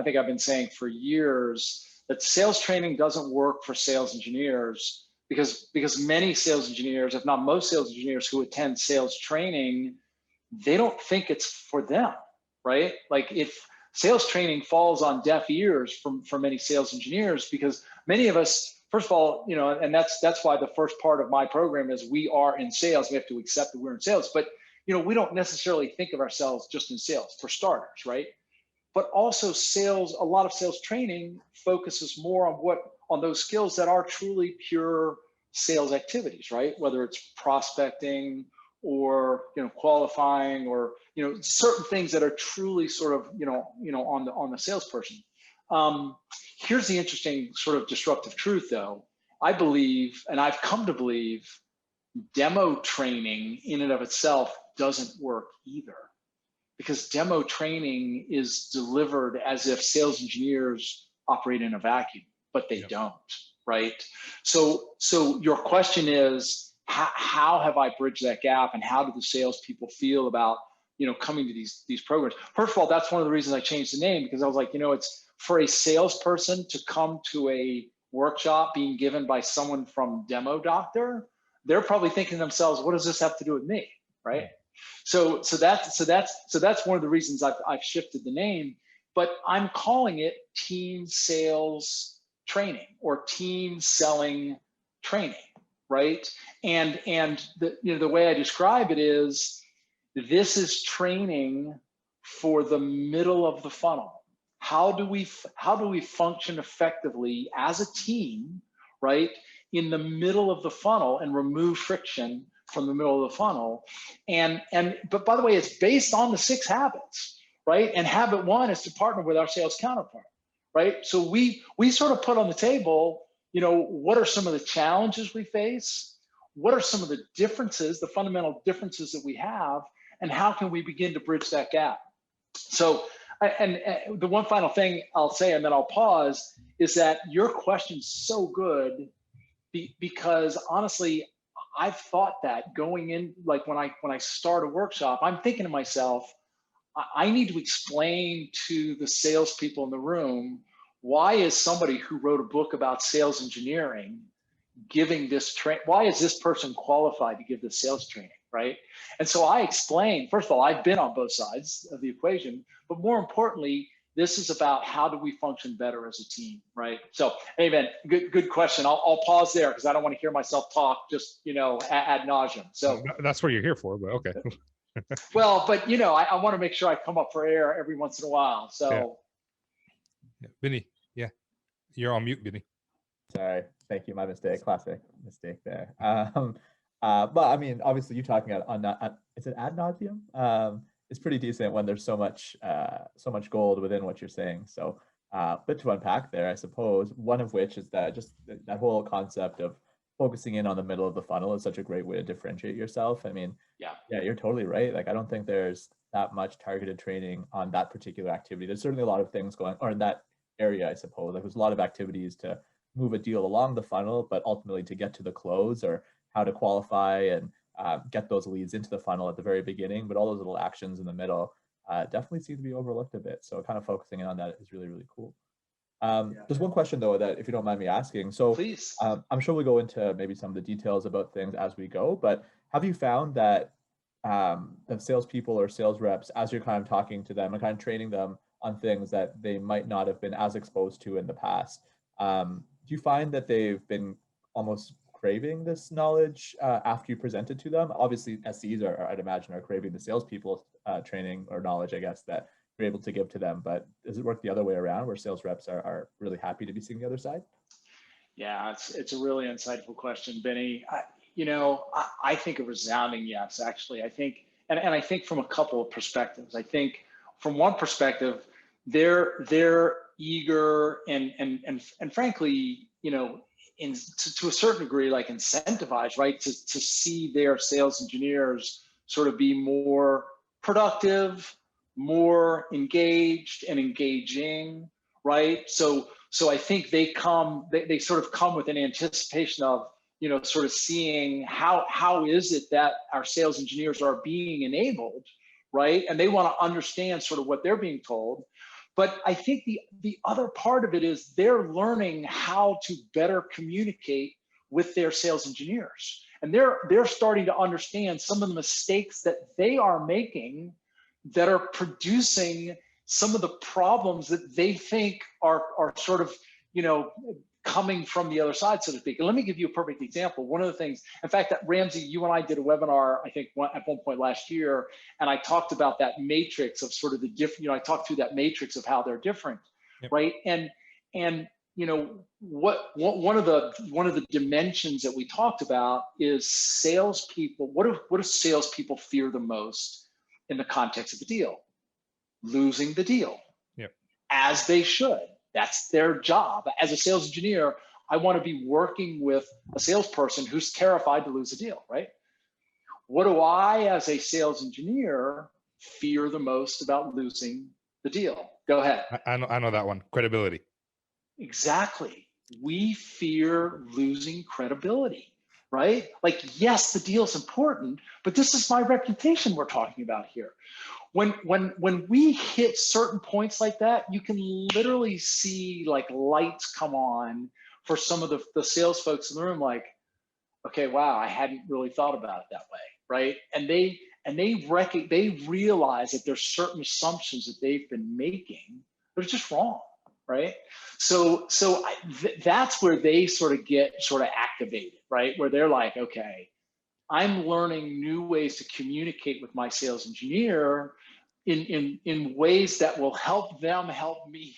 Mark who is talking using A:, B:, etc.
A: I think I've been saying for years that sales training doesn't work for sales engineers because many sales engineers, if not most sales engineers who attend sales training, they don't think it's for them, right? Like if sales training falls on deaf ears for many sales engineers, because many of us, first of all, and that's why the first part of my program is we are in sales. We have to accept that we're in sales, but we don't necessarily think of ourselves just in sales for starters, right? But also a lot of sales training focuses more on those skills that are truly pure sales activities, right? Whether it's prospecting or qualifying or certain things that are truly sort of on the salesperson. Here's the interesting sort of disruptive truth, though. I believe, and I've come to believe, demo training in and of itself doesn't work either, because demo training is delivered as if sales engineers operate in a vacuum, but they don't, right? So your question is, how have I bridged that gap, and how do the salespeople feel about coming to these programs? First of all, that's one of the reasons I changed the name, because I was like, it's for a salesperson to come to a workshop being given by someone from Demo Doctor, they're probably thinking to themselves, what does this have to do with me, right? So that's one of the reasons I've shifted the name, but I'm calling it team sales training or team selling training, right? And the way I describe it is, this is training for the middle of the funnel. How do we function effectively as a team, right, in the middle of the funnel and remove friction from the middle of the funnel? But by the way, it's based on the 6 habits, right? And habit 1 is to partner with our sales counterpart, right? So we sort of put on the table, what are some of the challenges we face? What are some of the differences, the fundamental differences that we have, and how can we begin to bridge that gap? So, and the one final thing I'll say, and then I'll pause, is that your question's so good because honestly, I've thought that going in, like when I start a workshop, I'm thinking to myself, I need to explain to the salespeople in the room, why is somebody who wrote a book about sales engineering giving this why is this person qualified to give this sales training, right? And so I explain, first of all, I've been on both sides of the equation, but more importantly, this is about how do we function better as a team, right? So, hey, man, good question. I'll pause there because I don't want to hear myself talk just, ad nauseum. So
B: that's what you're here for, but okay.
A: Well, but I want to make sure I come up for air every once in a while. So,
B: yeah. Vinny, you're on mute, Vinny.
C: Sorry, thank you. My mistake. Classic mistake there. But I mean, obviously, you talking on that. Is it ad nauseum? It's pretty decent when there's so much gold within what you're saying. So, bit to unpack there, I suppose. One of which is that just that whole concept of focusing in on the middle of the funnel is such a great way to differentiate yourself. I mean, yeah, you're totally right. Like, I don't think there's that much targeted training on that particular activity. There's certainly a lot of things going, or in that area, I suppose. Like, there's a lot of activities to move a deal along the funnel, but ultimately to get to the close, or how to qualify and get those leads into the funnel at the very beginning. But all those little actions in the middle definitely seem to be overlooked a bit. So kind of focusing in on that is really, really cool. There's one question though, that if you don't mind me asking. So please. I'm sure we'll go into maybe some of the details about things as we go, but have you found that salespeople or sales reps, as you're kind of talking to them and kind of training them on things that they might not have been as exposed to in the past, do you find that they've been almost craving this knowledge after you present it to them? Obviously, SEs I'd imagine are craving the salespeople training or knowledge, I guess, that you're able to give to them. But does it work the other way around, where sales reps are really happy to be seeing the other side?
A: Yeah, it's a really insightful question, Benny. I think a resounding yes, actually. I think, and I think from a couple of perspectives. I think from one perspective, they're eager and frankly, to a certain degree, like incentivized, right, to see their sales engineers sort of be more productive, more engaged and engaging, right? So I think they sort of come with an anticipation of, sort of seeing how is it that our sales engineers are being enabled, right? And they want to understand sort of what they're being told. But I think the other part of it is they're learning how to better communicate with their sales engineers. And they're starting to understand some of the mistakes that they are making that are producing some of the problems that they think are sort of, coming from the other side, so to speak. And let me give you a perfect example. One of the things, in fact, that Ramsey, you and I did a webinar, I think at one point last year, and I talked about that matrix of sort of the different, I talked through that matrix of how they're different,
B: Yep.
A: right? And what one of the dimensions that we talked about is salespeople. What do salespeople fear the most in the context of the deal? Losing the deal.
B: Yep.
A: As they should. That's their job. As a sales engineer, I want to be working with a salesperson who's terrified to lose a deal, right? What do I, as a sales engineer, fear the most about losing the deal? Go ahead.
B: I know that one. Credibility.
A: Exactly. We fear losing credibility, right? Like, yes, the deal is important, but this is my reputation we're talking about here. When we hit certain points like that, you can literally see like lights come on for some of the sales folks in the room, like, okay, wow, I hadn't really thought about it that way, right? And they realize that there's certain assumptions that they've been making that are just wrong, right? So that's where they sort of get activated, right? Where they're like, okay, I'm learning new ways to communicate with my sales engineer in ways that will help them help me.